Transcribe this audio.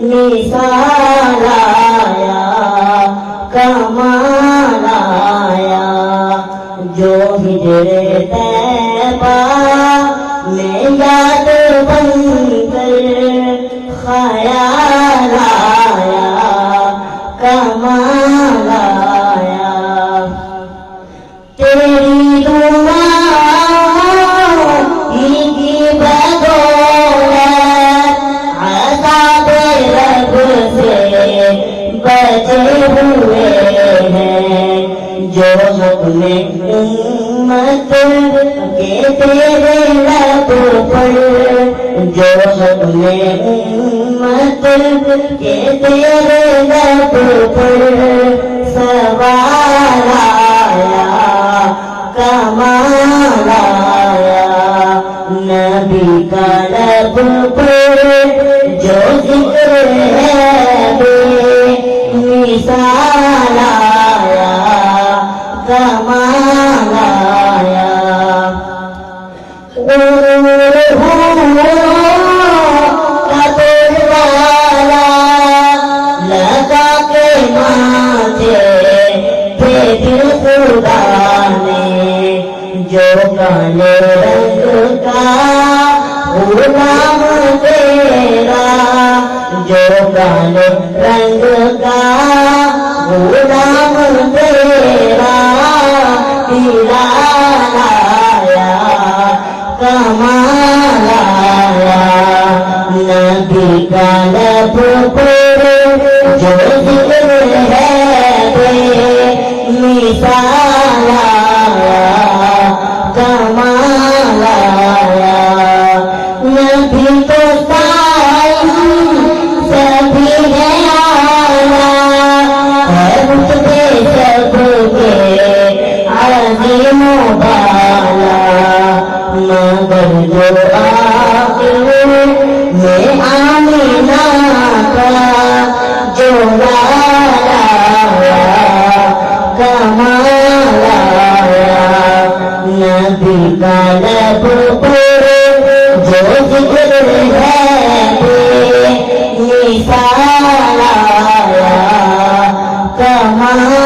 مثال آیا کمال آیا جو ہجر طیبہ میں یاد بن کر خیال آیا کمال آیا تیری دعا کی بدولت عذاب رب سے بچے ہوئے ہیں جو حکم امت کے تیرے لب پر جو حکم امت کے تیرے لب پر سوال آیا کمال آیا نبی کا لب پر جو ذکر ہے بے مثال آیا کمال آیا والا لگا کے ماتھے پہ دل خدا نے جو کالے رنگ کا غلام تیرا جو کالے رنگ کا غلام تیرا ہلال آیا کمال آیا نبی کا لب پر جو ذکر ہے بے مثال آیا کمال آیا نبی تو سبھی ہے رتبے سب کے عظیم و بالا مگر جو آخر میں آمینہ کا جو لالا کمال آیا نبی کا لب پر جو ذکر ہے بے مثال آیا کمال